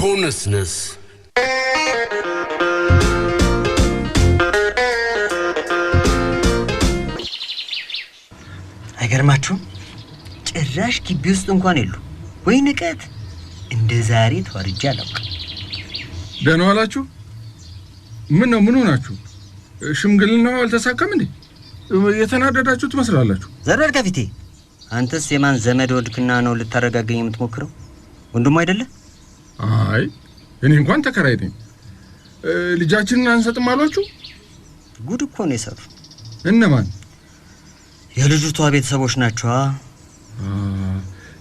ኮንስነስ አይገርማችሁም? ጭራሽ ግቢ ውስጥ እንኳን የሉ ወይ ንቀት! እንደ ዛሬ ተዋርጃ አላውቅም። ደህና ዋላችሁ? ምን ሆናችሁ? ሽምግልናው አልተሳካም እንዴ? የተናደዳችሁ ትመስላላችሁ። ዘረር ከፊቴ። አንተስ የማን ዘመድ ወድክና ነው ልታረጋገኝ የምትሞክረው? ወንድሙ አይደለ? አይ እኔ እንኳን ተከራይ ነኝ። ልጃችንን አንሰጥም አሏችሁ? ጉድ እኮ ነው የሰሩ። እነማን? የልጅቷ ቤተሰቦች ናቸው።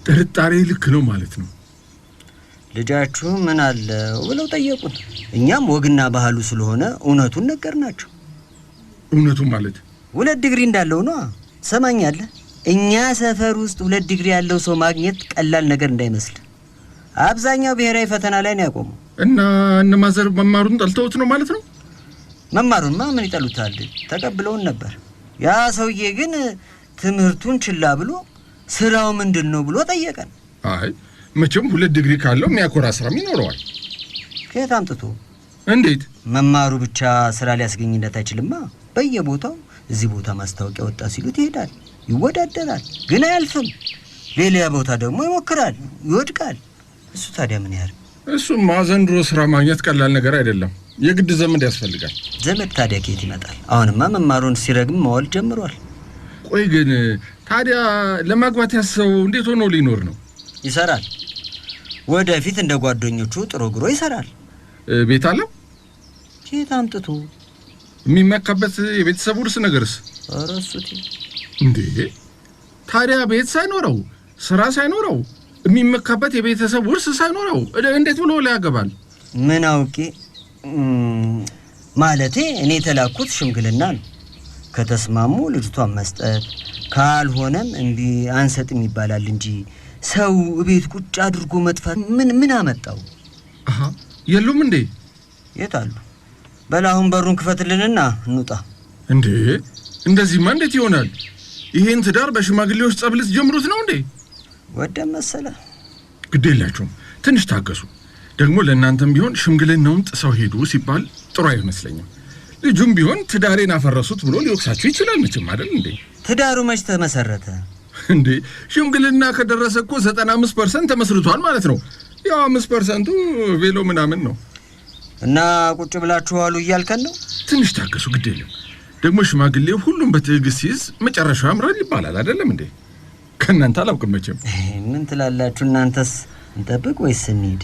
ጥርጣሬ ልክ ነው ማለት ነው። ልጃችሁ ምን አለ ብለው ጠየቁን። እኛም ወግና ባህሉ ስለሆነ እውነቱን ነገርናቸው። እውነቱ ማለት 2 ዲግሪ እንዳለው ነው። ሰማኛለህ? እኛ ሰፈር ውስጥ 2 ዲግሪ ያለው ሰው ማግኘት ቀላል ነገር እንዳይመስል። አብዛኛው ብሔራዊ ፈተና ላይ ነው ያቆመው። እና እነማዘር መማሩን ጠልተውት ነው ማለት ነው? መማሩንማ ምን ይጠሉታል? ተቀብለውን ነበር። ያ ሰውዬ ግን ትምህርቱን ችላ ብሎ ስራው ምንድነው ብሎ ጠየቀን። አይ መቼም 2 ዲግሪ ካለው የሚያኮራ ስራም ይኖረዋል። ከየት አምጥቶ? እንዴት? መማሩ ብቻ ስራ ሊያስገኝለት አይችልማ። በየቦታው እዚህ ቦታ ማስታወቂያ ወጣ ሲሉት ይሄዳል፣ ይወዳደራል፣ ግን አያልፍም። ሌላ ቦታ ደግሞ ይሞክራል፣ ይወድቃል። እሱ ታዲያ ምን ያህል? እሱማ ዘንድሮ ስራ ማግኘት ቀላል ነገር አይደለም። የግድ ዘመድ ያስፈልጋል። ዘመድ ታዲያ ከየት ይመጣል? አሁንማ መማሩን ሲረግም መዋል ጀምሯል። ቆይ ግን ታዲያ ለማግባት ያሰው እንዴት ሆኖ ሊኖር ነው? ይሰራል። ወደፊት እንደ ጓደኞቹ ጥሮ ግሮ ይሰራል። ቤት አለው? ከየት አምጥቶ? የሚመካበት የቤተሰብ ውርስ ነገርስ? አረሱት እንዴ! ታዲያ ቤት ሳይኖረው ስራ ሳይኖረው የሚመካበት የቤተሰብ ውርስ ሳይኖረው እንዴት ብሎ ሊያገባል? ምን አውቄ ማለቴ እኔ ተላኩት ሽምግልና ነው። ከተስማሙ ልጅቷን መስጠት፣ ካልሆነም እንቢ አንሰጥም ይባላል እንጂ ሰው ቤት ቁጭ አድርጎ መጥፋት ምን አመጣው? የሉም እንዴ? የት አሉ? በላሁን በሩን ክፈትልንና እንውጣ። እንዴ እንደዚህማ እንዴት ይሆናል? ይሄን ትዳር በሽማግሌዎች ጸብልት ጀምሩት ነው እንዴ? ወደም መሰለ። ግዴላችሁም ትንሽ ታገሱ። ደግሞ ለእናንተም ቢሆን ሽምግልናውን ጥሰው ሄዱ ሲባል ጥሩ አይመስለኝም። ልጁም ቢሆን ትዳሬን አፈረሱት ብሎ ሊወቅሳችሁ ይችላል መቼም አይደል እንዴ? ትዳሩ መች ተመሰረተ እንዴ? ሽምግልና ከደረሰ እኮ 95% ተመስርቷል ማለት ነው። ያው 5%ቱ ቬሎ ምናምን ነው። እና ቁጭ ብላችሁ አሉ እያልከን ነው? ትንሽ ታገሱ፣ ግዴለም። ደግሞ ሽማግሌው ሁሉም በትዕግስት ሲይዝ መጨረሻው ያምራል ይባላል አይደለም እንዴ? ከእናንተ አላውቅም መቼም። ምን ትላላችሁ እናንተስ? እንጠብቅ ወይስ እንሂድ?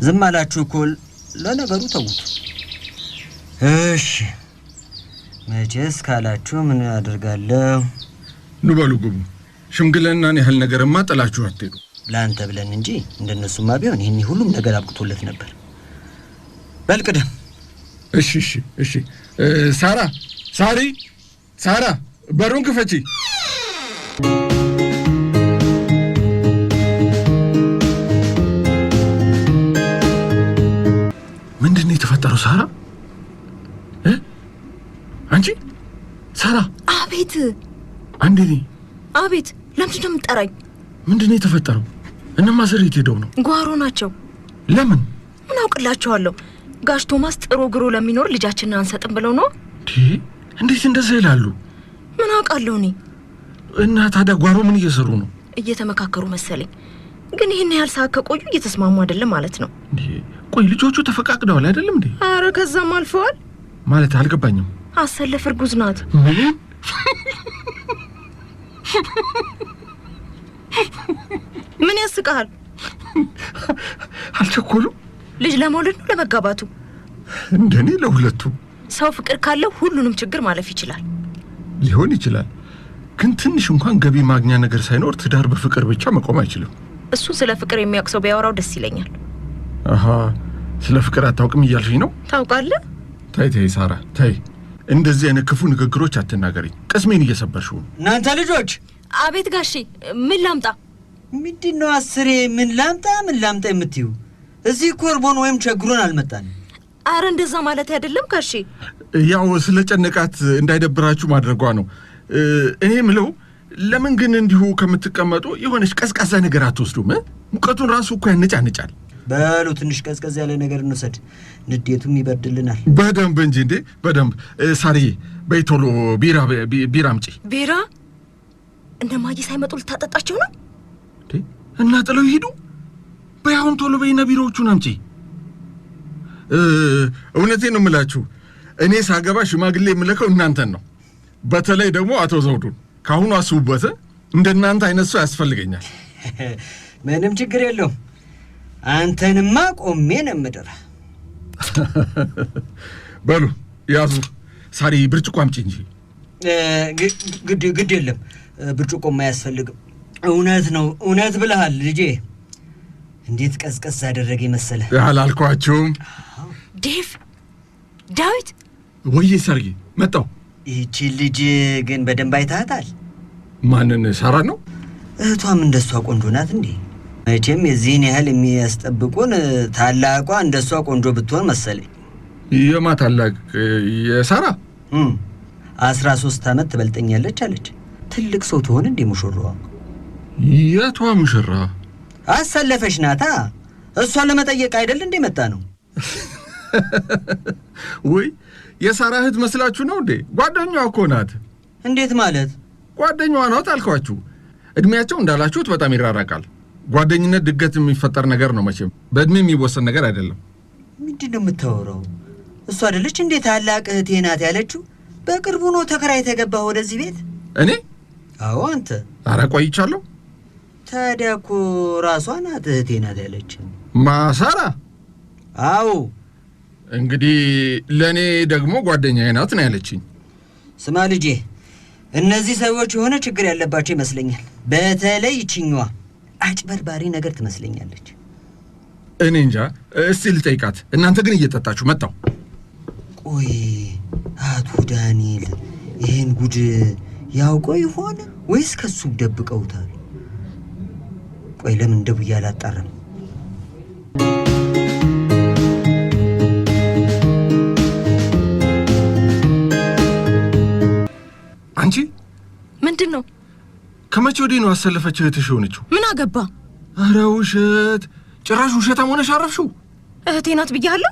ዝም አላችሁ እኮ። ለነገሩ ተውት። እሺ መቼስ ካላችሁ ምን አደርጋለሁ? ኑ በሉ ግቡ። ሽምግልናን ያህል ነገርማ ጥላችሁ አትሄዱ። ለአንተ ብለን እንጂ እንደነሱማ ቢሆን ይሄን ሁሉም ነገር አብቅቶለት ነበር። በልቅደም። እሺ ሳራ በሩን ክፈቺ። ምንድነው የተፈጠረው? ሳራ አንቺ ሳራ! አቤት! አንዴ! አቤት! ለምንድን ነው የምትጠራኝ? ምንድነው የተፈጠረው? እነማ ዘር የት ሄደው ነው? ጓሮ ናቸው። ለምን? ምን አውቅላቸዋለሁ? ጋሽ ቶማስ ጥሩ ግሮ ለሚኖር ልጃችንን አንሰጥም ብለው ነው። እንዴት እንደዛ ይላሉ? ምን አውቃለሁ እኔ። እና ታዲያ ጓሮ ምን እየሰሩ ነው? እየተመካከሩ መሰለኝ። ግን ይሄን ያህል ሰዓት ከቆዩ እየተስማሙ አይደለም ማለት ነው። ቆይ ልጆቹ ተፈቃቅደዋል አይደለም እንዴ? አረ ከዛም አልፈዋል ማለት አልገባኝም። አሰለፍ እርጉዝ ናት። ምን ያስቃል? አልቸኮሉ? ልጅ ለመውለድ ነው ለመጋባቱ? እንደኔ ለሁለቱ። ሰው ፍቅር ካለው ሁሉንም ችግር ማለፍ ይችላል። ሊሆን ይችላል። ግን ትንሽ እንኳን ገቢ ማግኛ ነገር ሳይኖር ትዳር በፍቅር ብቻ መቆም አይችልም። እሱ ስለ ፍቅር የሚያውቀው ቢያወራው ደስ ይለኛል። ስለ ፍቅር አታውቅም እያልሽኝ ነው? ታውቃለህ? ተይ ሳራ ተይ። እንደዚህ አይነት ክፉ ንግግሮች አትናገሪ። ቅስሜን እየሰበርሽው። እናንተ ልጆች! አቤት ጋሼ፣ ምን ላምጣ? ምንድነው አስሬ ምን ላምጣ የምትዩ? እዚህ ኮርቦን ወይም ቸግሮን አልመጣንም። አረ እንደዛ ማለት አይደለም ጋሼ። ያው ስለ ጨነቃት እንዳይደብራችሁ ማድረጓ ነው። እኔ ምለው ለምን ግን እንዲሁ ከምትቀመጡ የሆነች ቀዝቃዛ ነገር አትወስዱም? ሙቀቱን ራሱ እኮ ያነጫንጫል። በሉ ትንሽ ቀዝቀዝ ያለ ነገር እንውሰድ፣ ንዴቱም ይበርድልናል። በደንብ እንጂ እንዴ በደንብ። ሳርዬ በይ ቶሎ ቢራ አምጪ። ቢራ? እነ ማጊ ሳይመጡ ልታጠጣቸው ነው እንዴ? እና ጥለው ይሄዱ። በይ አሁን ቶሎ በይና ቢራዎቹን አምጪ። እውነቴን ነው የምላችሁ፣ እኔ ሳገባ ሽማግሌ የምልከው እናንተን ነው። በተለይ ደግሞ አቶ ዘውዱን። ካሁኑ አስቡበት። እንደናንተ አይነት ሰው ያስፈልገኛል። ምንም ችግር የለውም። አንተንማ ቆሜ ነው የምድር። በሉ ያዙ። ሳሪ ብርጭቆ አምጪ እንጂ። ግድ የለም ብርጭቆማ አያስፈልግም። እውነት ነው፣ እውነት ብለሃል ልጄ። እንዴት ቀዝቀዝ አደረገ መሰለህ። አላልኳችሁም? ዴቭ፣ ዳዊት። ወይዬ ሳርዬ መጣሁ። ይህቺ ልጅ ግን በደንብ አይታታል። ማንን? ሳራ ነው። እህቷም እንደሷ ቆንጆ ናት እንዴ? መቼም የዚህን ያህል የሚያስጠብቁን ታላቋ እንደሷ ቆንጆ ብትሆን መሰለኝ። የማ ታላቅ? የሳራ 13 ዓመት ትበልጠኛለች አለች። ትልቅ ሰው ትሆን እንዴ ሙሽራዋ? የቷ ሙሽራ? አሰለፈች ናታ። እሷን ለመጠየቅ አይደል እንዴ መጣ ነው። ወይ የሳራ እህት መስላችሁ ነው እንዴ? ጓደኛዋ እኮ ናት። እንዴት ማለት? ጓደኛዋ ናት አልኳችሁ። እድሜያቸው እንዳላችሁት በጣም ይራራቃል። ጓደኝነት ድገት የሚፈጠር ነገር ነው። መቼም በእድሜ የሚወሰን ነገር አይደለም። ምንድን ነው የምታወራው? እሷ አይደለች እንዴ ታላቅ እህቴ ናት ያለችው? በቅርቡ ነው ተከራይተህ የገባህ ወደዚህ ቤት? እኔ? አዎ አንተ። ኧረ ቆይቻለሁ። ታዲያ እኮ ራሷ ናት እህቴ ናት ያለችው። ማሳራ? አዎ። እንግዲህ ለእኔ ደግሞ ጓደኛዬ ናት ነው ያለችኝ። ስማ ልጄ፣ እነዚህ ሰዎች የሆነ ችግር ያለባቸው ይመስለኛል። በተለይ ይችኛዋ አጭበርባሪ ነገር ትመስለኛለች። እኔ እንጃ። እስቲ ልጠይቃት። እናንተ ግን እየጠጣችሁ መጣሁ። ቆይ አቶ ዳንኤል ይህን ጉድ ያውቀው ይሆን ወይስ ከሱ ደብቀውታል? ቆይ ለምን ደውዬ አላጣራም? አንቺ ምንድን ነው? ከመቼ ወዲህ ነው አሰለፈች እህትሽ የሆነችው? ምን አገባ? ኧረ ውሸት! ጭራሽ ውሸታም ሆነሽ አረፍሽው። እህቴ ናት ብያለሁ።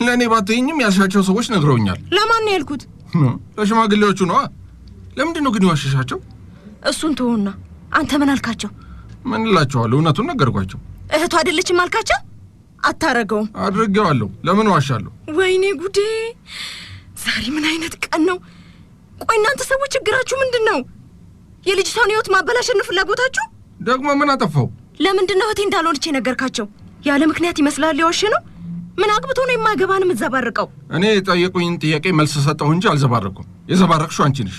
ለእኔ ባትይኝም ያልሻቸው ሰዎች ነግረውኛል። ለማን ነው ያልኩት? ለሽማግሌዎቹ ነዋ። ለምንድን ነው ግን የዋሸሻቸው? እሱን ተወውና አንተ ምን አልካቸው? ምን እላቸዋለሁ? እውነቱን ነገርኳቸው። እህቱ አይደለችም አልካቸው? አታረገውም። አድርጌዋለሁ። ለምን ዋሻለሁ? ወይኔ ጉዴ! ዛሬ ምን አይነት ቀን ነው? ቆይ እናንተ ሰዎች ችግራችሁ ምንድን ነው? የልጅቷን ሕይወት ማበላሸት ነው ፍላጎታችሁ? ደግሞ ምን አጠፋው? ለምንድን ነው እህቴ እንዳልሆነች የነገርካቸው? ያለ ምክንያት ይመስላል የዋሸ ነው። ምን አግብቶ ነው የማይገባን የምትዘባርቀው? እኔ የጠየቁኝን ጥያቄ መልስ ሰጠሁ እንጂ አልዘባረኩም። የዘባረቅሽው አንቺ ነሽ።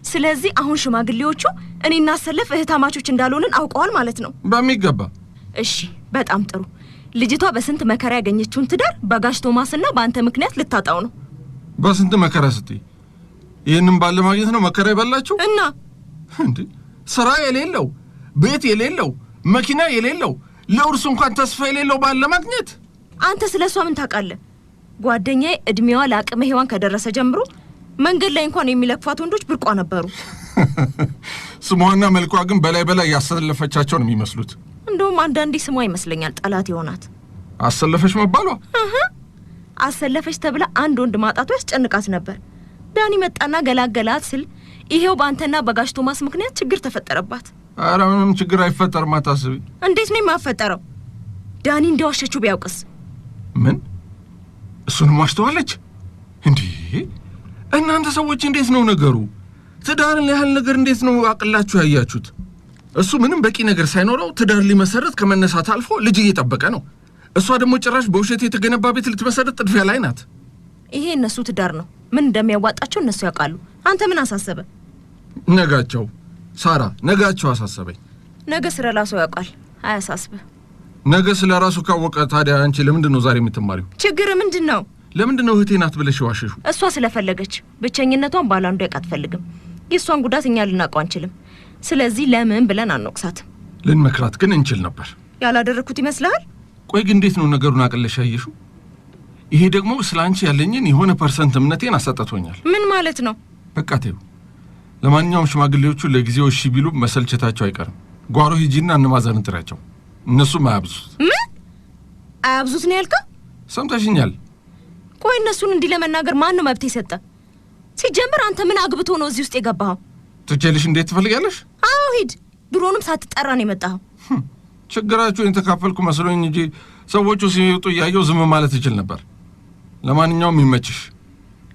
ስለዚህ አሁን ሽማግሌዎቹ እኔና አሰለፍ እህታማቾች እንዳልሆንን አውቀዋል ማለት ነው? በሚገባ። እሺ፣ በጣም ጥሩ። ልጅቷ በስንት መከራ ያገኘችውን ትዳር በጋሽ ቶማስና በአንተ ምክንያት ልታጣው ነው። በስንት መከራ ስትይ ይህንን ባለ ማግኘት ነው መከራ ይበላችሁ? እና እንዴ ስራ የሌለው ቤት የሌለው መኪና የሌለው ለውርስ እንኳን ተስፋ የሌለው ባለ ማግኘት። አንተ ስለ እሷ ምን ታውቃለህ? ጓደኛዬ እድሜዋ ለአቅመ ሔዋን ከደረሰ ጀምሮ መንገድ ላይ እንኳን የሚለክፏት ወንዶች ብርቋ ነበሩ። ስሟና መልኳ ግን በላይ ያሰለፈቻቸው ነው የሚመስሉት። እንደውም አንዳንዴ ስሟ ይመስለኛል ጠላት የሆናት። አሰለፈች መባሏ? አሰለፈች ተብላ አንድ ወንድ ማጣቱ ያስጨንቃት ነበር። ዳኒ መጣና ገላገላት ስል ይሄው በአንተና በጋሽ ቶማስ ምክንያት ችግር ተፈጠረባት። ኧረ ምንም ችግር አይፈጠርም አታስቢ። እንዴት ነው የማፈጠረው? ዳኒ እንደዋሸችው ቢያውቅስ? ምን? እሱንም ዋሽተዋለች እንዴ? እናንተ ሰዎች እንዴት ነው ነገሩ? ትዳርን ያህል ነገር እንዴት ነው አቅላችሁ ያያችሁት? እሱ ምንም በቂ ነገር ሳይኖረው ትዳር ሊመሰረት ከመነሳት አልፎ ልጅ እየጠበቀ ነው። እሷ ደግሞ ጭራሽ በውሸት የተገነባ ቤት ልትመሰረት ጥድፊያ ላይ ናት። ይሄ እነሱ ትዳር ነው። ምን እንደሚያዋጣቸው እነሱ ያውቃሉ። አንተ ምን አሳሰበ? ነጋቸው ሳራ፣ ነጋቸው አሳሰበኝ። ነገ ስለ ራሱ ያውቃል፣ አያሳስብህ። ነገ ስለ ራሱ ካወቀ ታዲያ አንቺ ለምንድን ነው ዛሬ የምትማሪው? ችግር ምንድን ነው? ለምንድን ነው እህቴ ናት ብለሽ ዋሸሹ? እሷ ስለፈለገች ብቸኝነቷን ባላንዱ ያውቅ አትፈልግም። የእሷን ጉዳት እኛ ልናውቀው አንችልም። ስለዚህ ለምን ብለን አንወቅሳትም። ልንመክራት ግን እንችል ነበር። ያላደረኩት ይመስልሃል? ቆይ ግን እንዴት ነው ነገሩን አቅለሽ ያየሹ? ይሄ ደግሞ ስለ አንቺ ያለኝን የሆነ ፐርሰንት እምነቴን አሰጠቶኛል። ምን ማለት ነው? በቃ ተይው። ለማንኛውም ሽማግሌዎቹ ለጊዜው እሺ ቢሉ መሰልቸታቸው አይቀርም። ጓሮ ሂጂና እነማዘርን ጥሪያቸው። እነሱም አያብዙት። ምን አያብዙት ነው ያልከው? ሰምተሽኛል? ቆይ እነሱን እንዲህ ለመናገር ማን ነው መብት የሰጠ? ሲጀምር አንተ ምን አግብቶ ነው እዚህ ውስጥ የገባኸው? ትቼልሽ እንዴት ትፈልጊያለሽ? አዎ ሂድ። ድሮንም ሳትጠራ ነው የመጣኸው። ችግራችሁን የተካፈልኩ መስሎኝ እንጂ ሰዎቹ ሲወጡ እያየሁ ዝም ማለት ይችል ነበር። ለማንኛውም ይመችሽ።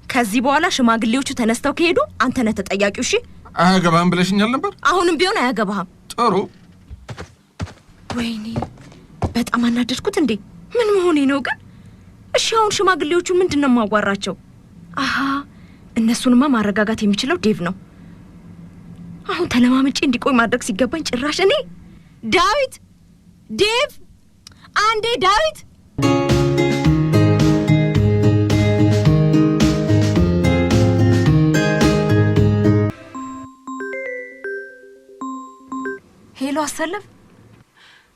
ከዚህ በኋላ ሽማግሌዎቹ ተነስተው ከሄዱ አንተ ነህ ተጠያቂው። እሺ? አያገባህም ብለሽኛል ነበር። አሁንም ቢሆን አያገባህም። ጥሩ። ወይኔ በጣም አናደድኩት እንዴ! ምን መሆኔ ነው ግን? እሺ አሁን ሽማግሌዎቹ ምንድነው የማዋራቸው? አሃ እነሱንማ ማረጋጋት የሚችለው ዴቭ ነው። አሁን ተለማምጬ እንዲቆይ ማድረግ ሲገባኝ ጭራሽ እኔ ዳዊት! ዴቭ! አንዴ ዳዊት! ሄሎ አሰለፍ።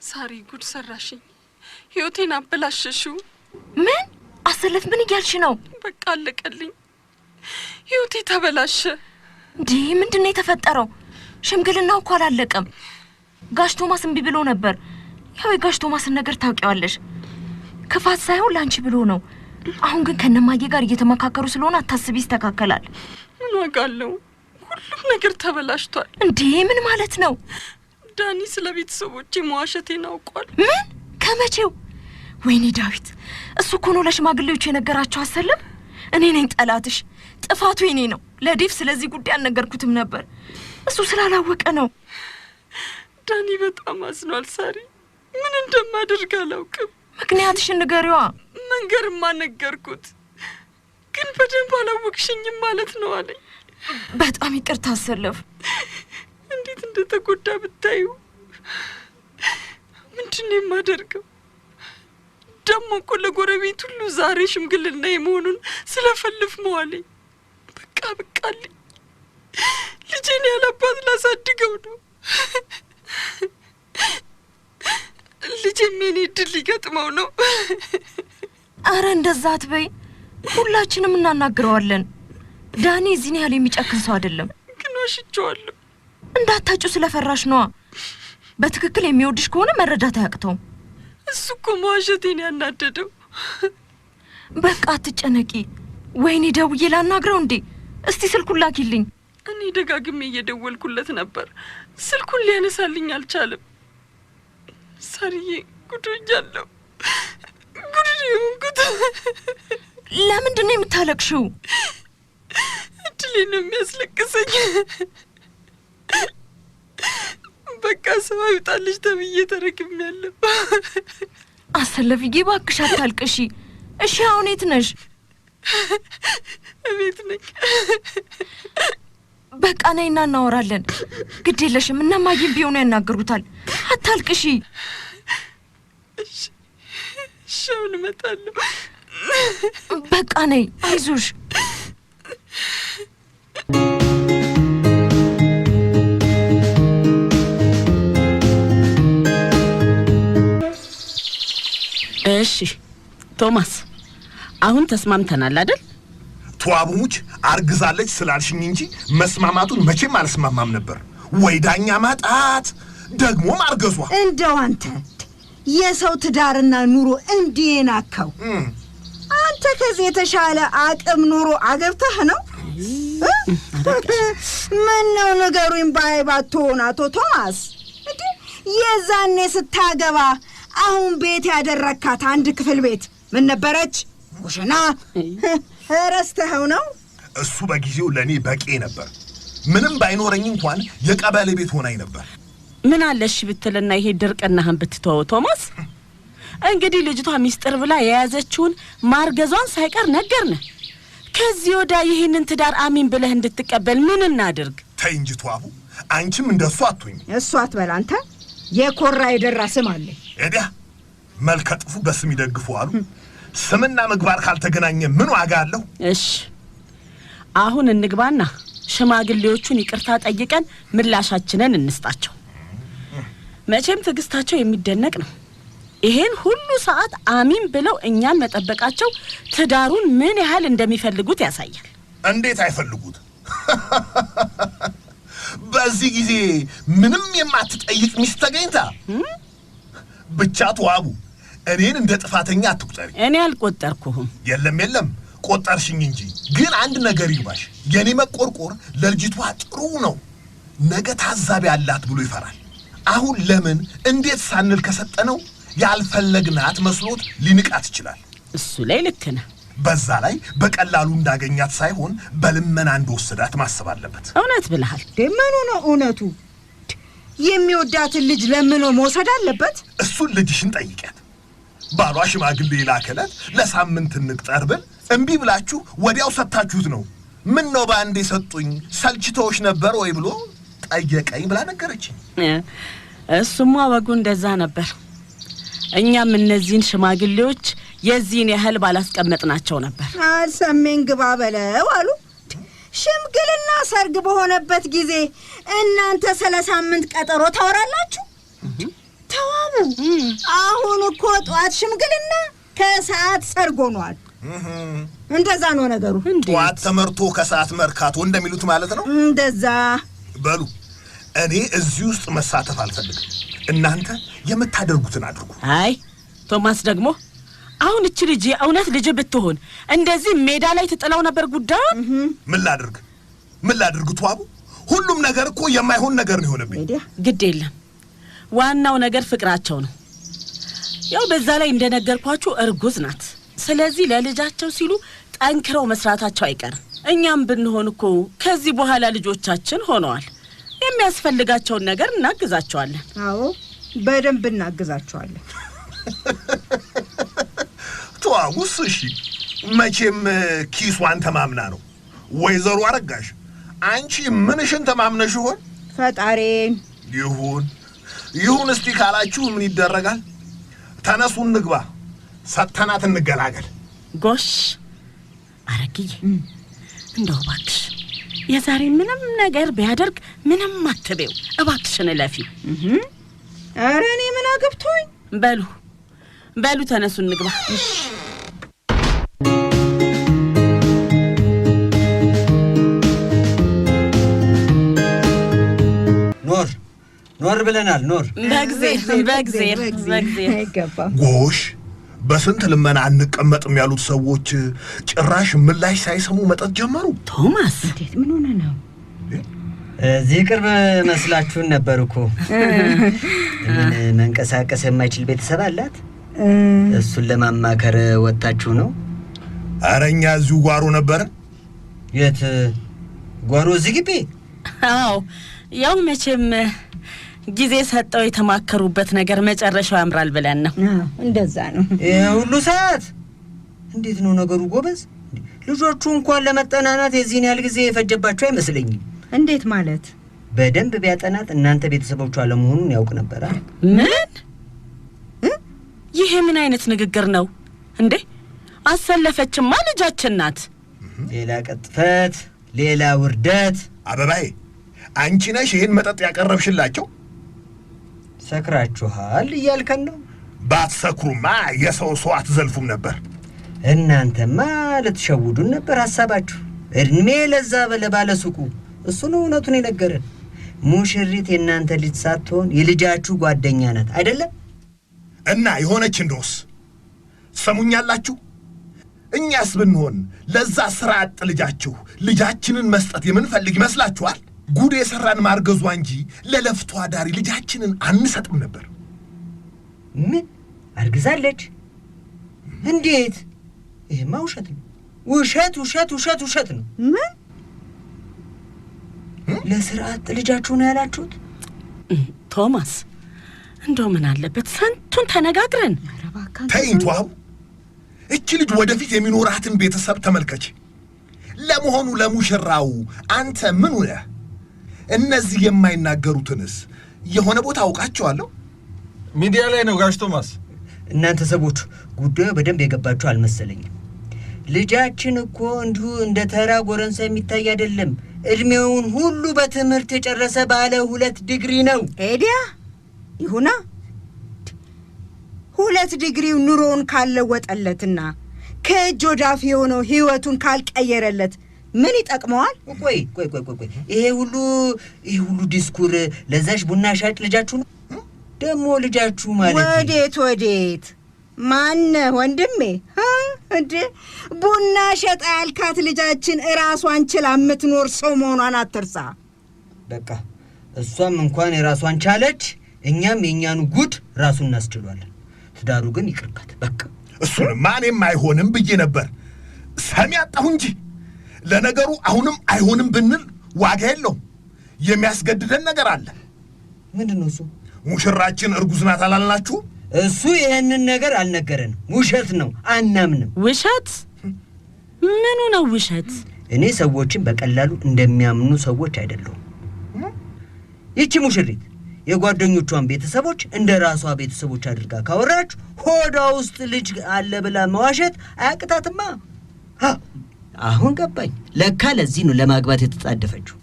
ሳሪ ጉድ ሰራሽኝ። ህይወቴን አበላሸሽው። ምን አሰለፍ? ምን እያልሽ ነው? በቃ አለቀልኝ። ህይወቴ ተበላሸ። እንዴ ምንድነው የተፈጠረው? ሽምግልናው እኮ አላለቀም። ጋሽ ቶማስ እምቢ ብሎ ነበር። ያው የጋሽ ቶማስን ነገር ታውቂዋለሽ። ክፋት ሳይሆን ላንቺ ብሎ ነው። አሁን ግን ከነማዬ ጋር እየተመካከሩ ስለሆነ አታስቢ፣ ይስተካከላል። ምን ዋጋ አለው? ሁሉም ነገር ተበላሽቷል። እንዴ ምን ማለት ነው? ዳኒ ስለ ቤተሰቦቼ መዋሸቴን አውቋል። ምን? ከመቼው? ወይኔ ዳዊት፣ እሱ እኮ ነው ለሽማግሌዎቹ የነገራቸው። አሰለም፣ እኔ ነኝ ጠላትሽ። ጥፋቱ የኔ ነው። ለዴቭ ስለዚህ ጉዳይ አልነገርኩትም ነበር። እሱ ስላላወቀ ነው። ዳኒ በጣም አዝኗል። ሳሪ፣ ምን እንደማደርግ አላውቅም። ምክንያትሽን ንገሪዋ። መንገርማ ነገርኩት፣ ግን በደንብ አላወቅሽኝም ማለት ነው አለኝ። በጣም ይቅርታ አሰለፍ። እንዴት እንደተጎዳ ብታዩ። ምንድነው የማደርገው? ደሞ እኮ ለጎረቤት ሁሉ ዛሬ ሽምግልና የመሆኑን ስለፈልፍ መዋለኝ። በቃ በቃልኝ። ልጄን ያለባት ላሳድገው ነው። ልጄም የኔ እድል ሊገጥመው ነው። አረ እንደዛ አትበይ። ሁላችንም እናናግረዋለን። ዳኒ እዚህን ያህል የሚጨክን ሰው አይደለም። ግን ወሽቼዋለሁ። እንዳታጩ ስለፈራሽ ነዋ። በትክክል የሚወድሽ ከሆነ መረዳት አያቅተውም። እሱ እኮ መዋሸቴን ያናደደው። በቃ አትጨነቂ። ወይኔ ደውዬ ላናግረው እንዴ? እስቲ ስልኩን ላኪልኝ። እኔ ደጋግሜ እየደወልኩለት ነበር፣ ስልኩን ሊያነሳልኝ አልቻለም። ሳርዬ ጉዶኛለሁ። ጉድ የሆንኩት። ለምንድን ነው የምታለቅሽው? እድሌ ነው የሚያስለቅሰኝ። በቃ ሰው ይውጣልሽ ተብዬ ተረክሜያለሁ። አሰለፍዬ እባክሽ አታልቅሺ። እሺ አሁን የት ነሽ? እቤት ነኝ። በቃ ነይና እናወራለን። ግድ የለሽም፣ እነማዬም ቢሆኑ ያናገሩታል። አታልቅሺ። እሺ አሁን እመጣለሁ። በቃ ነይ፣ አይዞሽ። እሺ ቶማስ፣ አሁን ተስማምተናል አይደል? ተዋቡሙች አርግዛለች ስላልሽኝ እንጂ መስማማቱን መቼም አልስማማም ነበር። ወይ ዳኛ ማጣት ደግሞ ማርገዟ። እንደው አንተ የሰው ትዳርና ኑሮ እንዲናከው አንተ ከዚህ የተሻለ አቅም ኑሮ አገብተህ ነው? ምን ነው ነገሩን ባይባቶና አቶ ቶማስ እንዴ? የዛኔ ስታገባ አሁን ቤት ያደረካት አንድ ክፍል ቤት ምን ነበረች? ኩሽና። ረስተኸው ነው? እሱ በጊዜው ለኔ በቂ ነበር። ምንም ባይኖረኝ እንኳን የቀበሌ ቤት ሆናኝ ነበር። ምን አለሽ ብትልና ይሄ ድርቅናህን ብትተው ቶማስ። እንግዲህ ልጅቷ ሚስጥር ብላ የያዘችውን ማርገዟን ሳይቀር ነገርነ። ከዚህ ወዳ ይሄንን ትዳር አሚን ብለህ እንድትቀበል ምን እናድርግ? ተይ እንጂ ተዋቡ፣ አንቺም እንደሱ አትሁኝ። እሱ አትበል አንተ። የኮራ የደራ ስም አለ። እዲያ መልከጥፉ በስም ይደግፉ አሉ። ስምና ምግባር ካልተገናኘ ምን ዋጋ አለው? እሺ አሁን እንግባና ሽማግሌዎቹን ይቅርታ ጠይቀን ምላሻችንን እንስጣቸው። መቼም ትዕግስታቸው የሚደነቅ ነው። ይሄን ሁሉ ሰዓት አሚን ብለው እኛን መጠበቃቸው ትዳሩን ምን ያህል እንደሚፈልጉት ያሳያል። እንዴት አይፈልጉት? በዚህ ጊዜ ምንም የማትጠይቅ ሚስት ተገኝታ ብቻ ተዋቡ እኔን እንደ ጥፋተኛ አትቁጠሪ። እኔ አልቆጠርኩህም። የለም ቆጠርሽኝ እንጂ። ግን አንድ ነገር ይግባሽ፣ የኔ መቆርቆር ለልጅቷ ጥሩ ነው። ነገ ታዛቢ አላት ብሎ ይፈራል። አሁን ለምን እንዴት ሳንል ከሰጠነው ያልፈለግናት መስሎት ሊንቃት ይችላል። እሱ ላይ ልክ ነህ። በዛ ላይ በቀላሉ እንዳገኛት ሳይሆን በልመና እንደወሰዳት ማሰብ አለበት። እውነት ብለሃል። ምኑ ነው እውነቱ? የሚወዳትን ልጅ ለምኖ መውሰድ አለበት? እሱን ልጅሽን ጠይቂያት። ባሏ ሽማግሌ ላከለት ለሳምንት እንቅጠር ብል እምቢ ብላችሁ ወዲያው ሰጥታችሁት ነው። ምን ነው በአንዴ ሰጡኝ ሰልችቶሽ ነበር ወይ ብሎ ጠየቀኝ ብላ ነገረችኝ። እሱማ ወጉ እንደዛ ነበር። እኛም እነዚህን ሽማግሌዎች የዚህን ያህል ባላስቀመጥናቸው ነበር። አልሰሜን ግባ በለው አሉ። ሽምግልና ሰርግ በሆነበት ጊዜ እናንተ 3 ቀጠሮ ታወራላችሁ? ተዋቡ፣ አሁን እኮ ጧት ሽምግልና ከሰዓት ሰርግ ሆኗል። እንደዛ ነው ነገሩ። ጧት ተመርቶ ከሰዓት መርካቶ እንደሚሉት ማለት ነው። እንደዛ በሉ። እኔ እዚህ ውስጥ መሳተፍ አልፈልግም። እናንተ የምታደርጉትን አድርጉ። አይ ቶማስ ደግሞ አሁን እቺ ልጅ እውነት ልጅ ብትሆን እንደዚህ ሜዳ ላይ ትጥለው ነበር ጉዳዩ። ምን ላድርግ ተዋቡ? ሁሉም ነገር እኮ የማይሆን ነገር ነው የሆነብኝ። ግድ የለም፣ ዋናው ነገር ፍቅራቸው ነው። ያው በዛ ላይ እንደነገርኳችሁ እርጉዝ ናት። ስለዚህ ለልጃቸው ሲሉ ጠንክረው መስራታቸው አይቀርም። እኛም ብንሆን እኮ ከዚህ በኋላ ልጆቻችን ሆነዋል። የሚያስፈልጋቸውን ነገር እናግዛቸዋለን። አዎ በደንብ እናግዛቸዋለን። ተዋውስ እሺ፣ መቼም ኪሷን ተማምና ነው። ወይዘሮ አረጋሽ አንቺ ምንሽን ተማምነሽ ይሆን? ፈጣሪን። ይሁን እስቲ ካላችሁ ምን ይደረጋል? ተነሱ እንግባ፣ ሰጥተናት እንገላገል። ጎሽ አረግዬ፣ እንደው እባክሽ የዛሬ ምንም ነገር ቢያደርግ ምንም አትቤው እባክሽን እለፊ። ኧረ እኔ ምን አገብቶኝ። በሉ ተነሱ እንግባ። ኖር ብለናል። ኖር በእግዜር አይገባም። ጎሽ በስንት ልመና አንቀመጥም ያሉት ሰዎች ጭራሽ ምላሽ ሳይሰሙ መጠጥ ጀመሩ። ቶማስ እንዴት ምን ሆነ ነው? እዚህ ቅርብ መስላችሁን ነበር እኮ። መንቀሳቀስ የማይችል ቤተሰብ አላት። እሱን ለማማከር ወጣችሁ ነው? ኧረ እኛ እዚሁ ጓሮ ነበርን። የት ጓሮ? እዚህ ግቢ? አዎ፣ ያው መቼም ጊዜ ሰጠው የተማከሩበት ነገር መጨረሻው ያምራል ብለን ነው። እንደዛ ነው። ሁሉ ሰዓት እንዴት ነው ነገሩ ጎበዝ? ልጆቹ እንኳን ለመጠናናት የዚህን ያህል ጊዜ የፈጀባቸው አይመስለኝም። እንዴት ማለት? በደንብ ቢያጠናት እናንተ ቤተሰቦቿ ለመሆኑን ያውቅ ነበር። ምን? ይሄ ምን አይነት ንግግር ነው እንዴ? አሰለፈችማ ልጃችን ናት። ሌላ ቅጥፈት፣ ሌላ ውርደት። አበባዬ አንቺ ነሽ ይሄን መጠጥ ያቀረብሽላቸው? ሰክራችኋል እያልከን ነው? ባትሰክሩማ የሰው አትዘልፉም ነበር። እናንተማ ልትሸውዱን ነበር ሐሳባችሁ። እድሜ ለዛ ባለ ሱቁ እሱ ነው እውነቱን የነገረን። ሙሽሪት የእናንተ ልጅ ሳትሆን የልጃችሁ ጓደኛ ናት አይደለም? እና የሆነች እንደውስ ሰሙኛላችሁ። እኛስ ብንሆን ለዛ ስራ አጥ ልጃችሁ ልጃችንን መስጠት የምንፈልግ ይመስላችኋል? ጉድ የሰራን ማርገዟ እንጂ ለለፍቷ ዳሪ ልጃችንን አንሰጥም ነበር። ምን አርግዛለች? እንዴት? ይሄማ ውሸት ነው። ውሸት ነው። ምን? ለስርዓት ልጃችሁ ነው ያላችሁት? ቶማስ እንደው ምን አለበት ስንቱን ተነጋግረን። ተይኝ ተዋቡ። እቺ ልጅ ወደፊት የሚኖራትን ቤተሰብ ተመልከች። ለመሆኑ ለሙሽራው አንተ ምን ነህ? እነዚህ የማይናገሩትንስ የሆነ ቦታ አውቃቸዋለሁ። ሚዲያ ላይ ነው ጋሽ ቶማስ። እናንተ ሰዎች ጉዳዩ በደንብ የገባችሁ አልመሰለኝም። ልጃችን እኮ እንዲሁ እንደ ተራ ጎረንሳ የሚታይ አይደለም። እድሜውን ሁሉ በትምህርት የጨረሰ ባለ 2 ዲግሪ ነው። ኤዲያ ይሁና 2 ዲግሪው ኑሮውን ካልለወጠለትና ከእጅ ወዳፍ የሆነው ህይወቱን ካልቀየረለት ምን ይጠቅመዋል? ቆይ ይሄ ሁሉ ዲስኩር ለዛሽ ቡና ሻጭ ልጃችሁ ነው? ደግሞ ልጃችሁ ማለት ወዴት ማነ ወንድሜ? እንዴ ቡና ሸጣ ያልካት ልጃችን እራሷን ችላ የምትኖር ሰው መሆኗን አትርሳ። በቃ እሷም እንኳን የራሷን ቻለች፣ እኛም የኛኑ ጉድ ራሱን እናስችሏለን። ትዳሩ ግን ይቅርባት በቃ። እሱንማ እኔም አይሆንም ብዬ ነበር፣ ሰሚ አጣሁ እንጂ። ለነገሩ አሁንም አይሆንም ብንል ዋጋ የለውም። የሚያስገድደን ነገር አለ። ምንድን ነው እሱ? ሙሽራችን እርጉዝ ናት አላልናችሁ? እሱ ይሄንን ነገር አልነገረንም። ውሸት ነው፣ አናምንም። ውሸት? ምኑ ነው ውሸት? እኔ ሰዎችን በቀላሉ እንደሚያምኑ ሰዎች አይደለሁም። ይቺ ሙሽሪት የጓደኞቿን ቤተሰቦች እንደ ራሷ ቤተሰቦች አድርጋ ካወራች ሆዷ ውስጥ ልጅ አለ ብላ መዋሸት አያቅታትማ። አሁን ገባኝ። ለካ ለዚህ ነው ለማግባት የተጣደፈችው።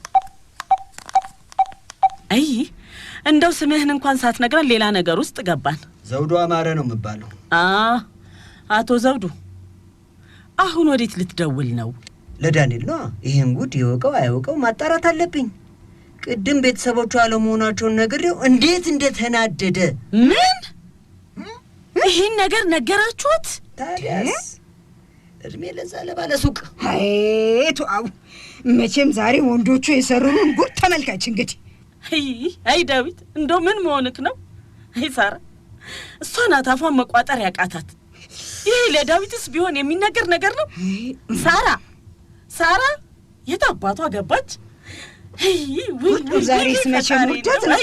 አይ እንደው ስምህን እንኳን ሳትነግረን ሌላ ነገር ውስጥ ገባን። ዘውዱ አማረ ነው የምባለው። አቶ ዘውዱ፣ አሁን ወዴት ልትደውል ነው? ለዳንኤል ነው። ይሄን ጉድ ይወቀው አይወቀው ማጣራት አለብኝ። ቅድም ቤተሰቦቹ አለመሆናቸውን ነግሬው እንዴት እንደተናደደ። ምን? ይሄን ነገር ነገራችሁት? ታዲያስ እድሜ ለዛ ለባለ ሱቅ። አይቷው መቼም ዛሬ ወንዶቹ የሰሩን ጉድ ተመልካች። እንግዲህ አይ ዳዊት፣ እንደው ምን መሆንክ ነው? አይ ሳራ፣ እሷ ናት አፏን መቋጠር ያቃታት። ይሄ ለዳዊትስ ቢሆን የሚነገር ነገር ነው? ሳራ የት አባቷ ገባች? ዛሬ ስመቼ ሙደት ነው።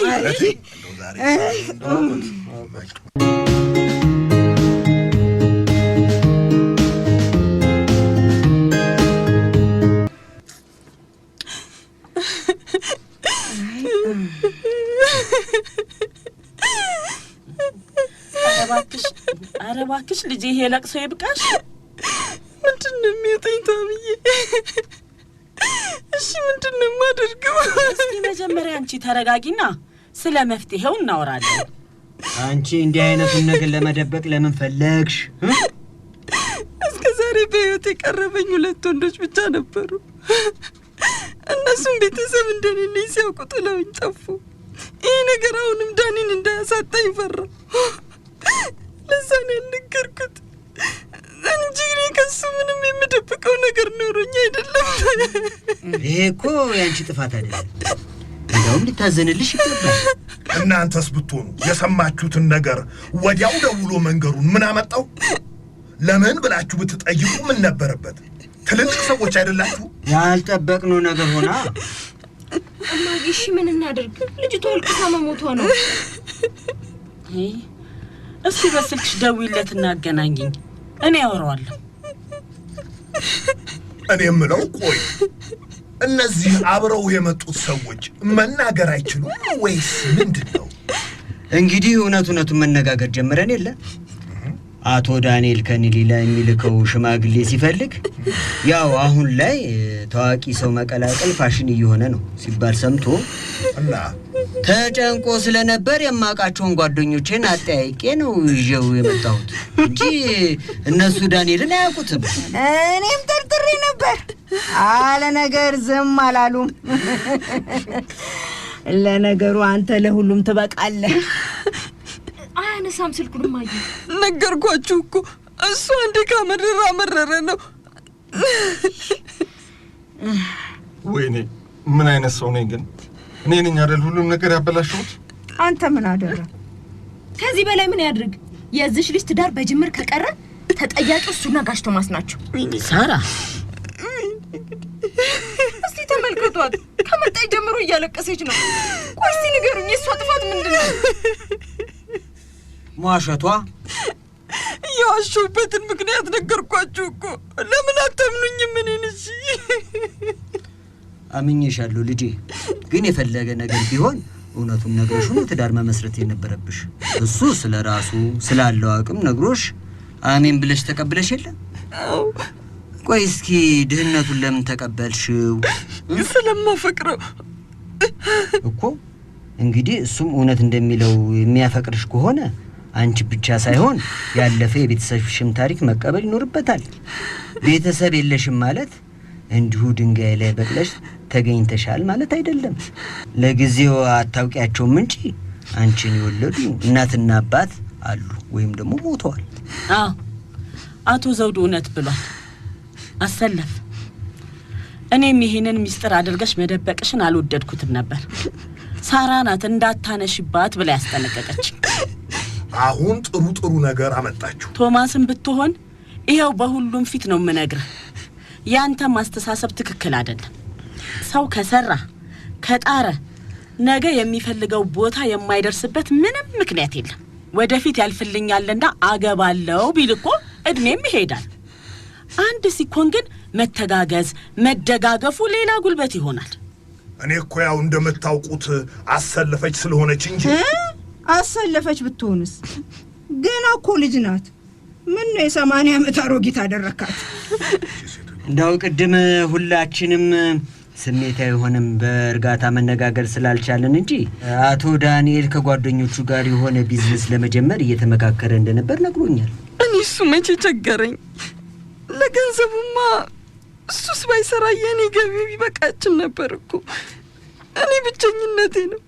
ኧረ እባክሽ ልጄ፣ ይሄ ለቅሶ ይብቃሽ። ምንድን ነው የሚወጣኝ ታምዬ? እሺ ምንድን ነው የማደርገው? እስኪ መጀመሪያ አንቺ ተረጋጊና ስለ መፍትሄው እናወራለን። አንቺ እንዲህ አይነቱን ነገር ለመደበቅ ለምን ፈለግሽ? እስከ ዛሬ በሕይወት የቀረበኝ 2 ወንዶች ብቻ ነበሩ። እነሱም ቤተሰብ እንደሌለኝ ሲያውቁ ጥለውኝ ጠፉ። ይህ ነገር አሁንም ዳኒን እንዳያሳጣኝ ፈራሁ። ለዛ ነው ያልነገርኩት እንጂ እኔ ከሱ ምንም የምደብቀው ነገር ኖሮኝ አይደለም። ይሄ እኮ የአንቺ ጥፋት አይደለም፣ እንደውም ሊታዘንልሽ ይገባል። እናንተስ ብትሆኑ የሰማችሁትን ነገር ወዲያው ደውሎ መንገሩን ምን አመጣው? ለምን ብላችሁ ብትጠይቁ ምን ነበረበት? ትልልቅ ሰዎች አይደላችሁ? ያልጠበቅነው ነገር ሆና። እማዬ እሺ ምን እናደርግ? ልጅቷ አልቅሳ መሞቷ ነው። እስኪ በስልክሽ ደውይለትና አገናኝኝ፣ እኔ አወራዋለሁ። እኔ የምለው ቆይ እነዚህ አብረው የመጡት ሰዎች መናገር አይችሉም ወይስ ምንድን ነው? እንግዲህ እውነቱን መነጋገር ጀምረን የለ አቶ ዳንኤል ከኒሊላ የሚልከው ሽማግሌ ሲፈልግ ያው አሁን ላይ ታዋቂ ሰው መቀላቀል ፋሽን እየሆነ ነው ሲባል ሰምቶ እና ተጨንቆ ስለነበር የማውቃቸውን ጓደኞቼን አጠያይቄ ነው ይዤው የመጣሁት እንጂ እነሱ ዳንኤልን አያውቁትም። እኔም ጠርጥሬ ነበር፣ አለ ነገር ዝም አላሉም። ለነገሩ አንተ ለሁሉም ትበቃለህ። አያነሳም ስልኩን። እማዬ ነገርኳችሁ እኮ እሱ አንዴ ካመረረ አመረረ ነው። ወይኔ ምን አይነት ሰው ነኝ ግን? እኔ ነኝ አይደል ሁሉም ነገር ያበላሽሁት? አንተ ምን አደረግ? ከዚህ በላይ ምን ያድርግ? የዚሽ ልጅ ትዳር በጅምር ከቀረ ተጠያቂው እሱና ጋሽ ቶማስ ናቸው። ሳራ እስቲ ተመልከቷት፣ ከመጣይ ጀምሮ እያለቀሰች ነው። ቆይ እስቲ ንገሩኝ፣ የእሷ ጥፋት ምንድን ነው? ሟሸቷ የዋሸሁበትን ምክንያት ነገርኳችሁ እኮ። ለምን አታምኑኝም እኔን? እሺ አምኜሻለሁ ልጄ፣ ግን የፈለገ ነገር ቢሆን እውነቱን ነግረሽ ነው ትዳር መመስረት የነበረብሽ። እሱ ስለ ራሱ ስላለው አቅም ነግሮሽ አሜን ብለሽ ተቀብለሽ የለ? ቆይ እስኪ ድህነቱን ለምን ተቀበልሽው? ስለማፈቅረው እኮ። እንግዲህ እሱም እውነት እንደሚለው የሚያፈቅርሽ ከሆነ አንቺ ብቻ ሳይሆን ያለፈ የቤተሰብሽም ታሪክ መቀበል ይኖርበታል። ቤተሰብ የለሽም ማለት እንዲሁ ድንጋይ ላይ በቅለሽ ተገኝተሻል ማለት አይደለም። ለጊዜው አታውቂያቸውም እንጂ አንቺን የወለዱ እናትና አባት አሉ ወይም ደግሞ ሞተዋል። አቶ ዘውዱ እውነት ብሏል። አሰለፍ እኔም ይሄንን ሚስጥር አድርገሽ መደበቅሽን አልወደድኩትም ነበር። ሳራ ናት እንዳታነሽባት ብላ ያስጠነቀቀች። አሁን ጥሩ ነገር አመጣችሁ። ቶማስን ብትሆን ይሄው በሁሉም ፊት ነው የምነግርህ። ያንተ ማስተሳሰብ ትክክል አይደለም። ሰው ከሰራ ከጣረ ነገ የሚፈልገው ቦታ የማይደርስበት ምንም ምክንያት የለም። ወደፊት ያልፍልኛልና አገባለው ቢል እኮ እድሜም ይሄዳል። አንድ ሲኮን ግን መተጋገዝ መደጋገፉ ሌላ ጉልበት ይሆናል። እኔ እኮ ያው እንደምታውቁት አሰለፈች ስለሆነች እንጂ አሰለፈች ብትሆንስ ገና እኮ ልጅ ናት። ምን ነው የ80 ዓመት አሮጊት አደረካት? እንዳው ቅድም ሁላችንም ስሜታዊ ሆነን በእርጋታ መነጋገር ስላልቻለን እንጂ አቶ ዳንኤል ከጓደኞቹ ጋር የሆነ ቢዝነስ ለመጀመር እየተመካከረ እንደነበር ነግሮኛል። እኔ እሱ መቼ ቸገረኝ። ለገንዘቡማ እሱስ ባይሰራ የኔ ገቢ ቢበቃችን ነበር እኮ። እኔ ብቸኝነቴ ነው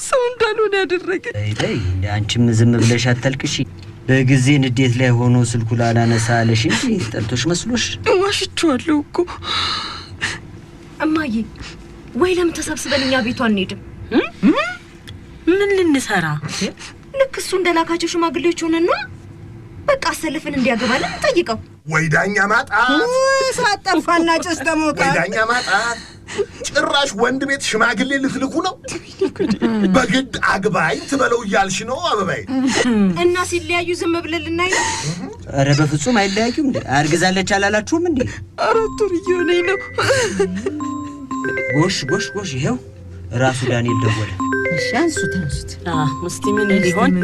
ሰው እንዳልሆነ ያደረገ። አይ አንቺም ዝም ብለሽ አታልቅሺ። በጊዜ ንዴት ላይ ሆኖ ስልኩ ላላነሳ አለሽ እንጂ ጠልቶሽ መስሎሽ? ዋሽቼዋለሁ እኮ። እማዬ ወይ ለምን ተሰብስበን እኛ ቤቷ አንሄድም? ምን ልንሰራ? ልክ እሱ እንደላካቸው ሽማግሌዎች ሆነና በቃ አሰልፈን እንዲያገባለን እንጠይቀው። ወይ ዳኛ ማጣት ሳጠፋና ጭስ ተሞካ። ወይ ዳኛ ማጣት ጭራሽ ወንድ ቤት ሽማግሌ ልትልኩ ነው? በግድ አግባኝ ትበለው እያልሽ ነው አበባዬ? እና ሲለያዩ ዝም ብለን ልናይ ነው? ኧረ በፍጹም አይለያዩም። አርግዛለች አላላችሁም እንዴ? 4 ወር እየሆነኝ ነው። ጎሽ ይሄው ራሱ ዳንኤል ደወለ። እሺ አንሱት። እስቲ ምን ሊሆን?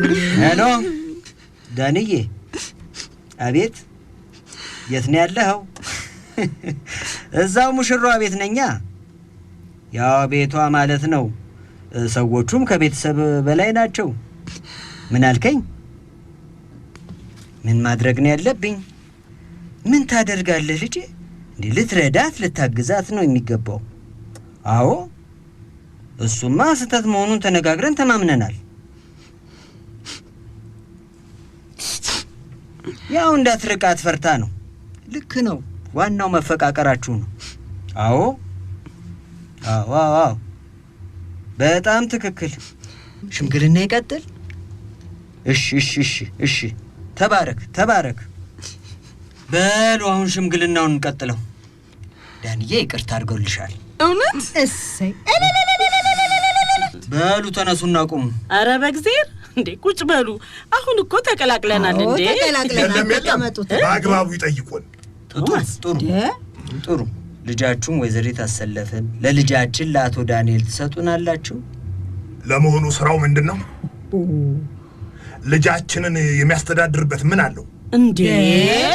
ሄሎ ዳንዬ። አቤት። የት ነው ያለኸው? እዛው ሙሽራዋ ቤት ነኛ። ያው ቤቷ ማለት ነው። ሰዎቹም ከቤተሰብ በላይ ናቸው። ምን አልከኝ? ምን ማድረግ ነው ያለብኝ? ምን ታደርጋለህ ልጄ? እንዴ ልትረዳት ልታግዛት ነው የሚገባው። አዎ እሱማ ስህተት መሆኑን ተነጋግረን ተማምነናል። ያው እንዳትርቃት ፈርታ ነው። ልክ ነው። ዋናው መፈቃቀራችሁ ነው። አዎ በጣም ትክክል። ሽምግልና ይቀጥል። እሺ ተባረክ። በሉ አሁን ሽምግልናውን እንቀጥለው። ዳንዬ ይቅርታ አድርገውልሻል። እውነት? እሰይ። በሉ ተነሱና ቁሙ። አረ በእግዚአብሔር እንዴ ቁጭ በሉ። አሁን እኮ ተቀላቅለናል እንዴ? የለም በአግባቡ ይጠይቁን። ጥሩ ልጃችሁን ወይዘሪት አሰለፈን ለልጃችን ለአቶ ዳንኤል ትሰጡናላችሁ። ለመሆኑ ስራው ምንድን ነው? ልጃችንን የሚያስተዳድርበት ምን አለው እንዴ?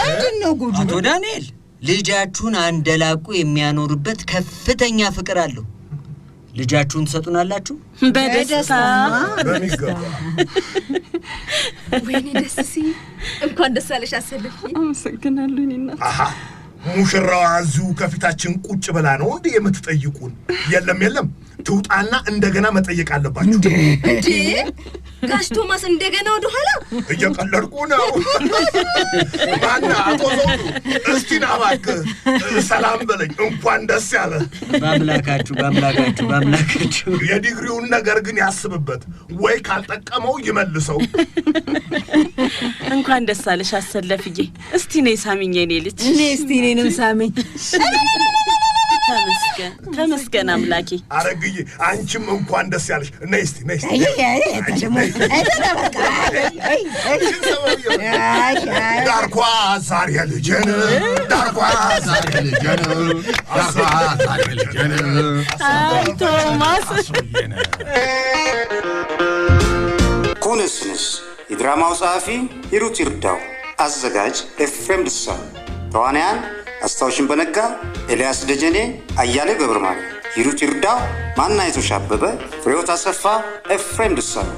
ምንድነው ጉዱ? አቶ ዳንኤል ልጃችሁን አንደላቁ የሚያኖርበት ከፍተኛ ፍቅር አለው። ልጃችሁን ትሰጡናላችሁ? በደስታ በሚገባ። ወይኔ ደስ ሲል። እንኳን ደስ አለሽ አሰለፍ። አመሰግናለሁ። እኔና ሙሽራዋ እዚሁ ከፊታችን ቁጭ ብላ ነው እንዴ የምትጠይቁን? የለም ትውጣና እንደገና መጠየቅ አለባችሁ። እንዴ ጋሽ ቶማስ እንደገና ወደ ኋላ? እየቀለድኩ ነው። ማና አቶ ዘውዱ እስቲ ና እባክህ ሰላም በለኝ። እንኳን ደስ ያለ። በአምላካችሁ የዲግሪውን ነገር ግን ያስብበት፣ ወይ ካልጠቀመው ይመልሰው። እንኳን ደስ አለሽ አሰለፍዬ። እስቲ ነይ ሳሚኝ የኔ ልጅ። እስቲ እኔንም ሳሚኝ። ተመስገን አምላኬ። አረግዬ አንቺም እንኳን ደስ ያለሽ። ነይ እስቲ ዳርኳ ዛሬ ልጄን ቶማስ ኩንስንስ የድራማው ጸሐፊ ሂሩት ይርዳው፣ አዘጋጅ ኤፍሬም ልሳኑ፣ ተዋንያን አስታውሽን በነጋ፣ ኤልያስ ደጀኔ፣ አያሌው ገብረማርያም፣ ሂሩት ይርዳው፣ ማናይቶሽ አበበ፣ ፍሬሕይወት አሰፋ፣ ኤፍሬም ልሳኑ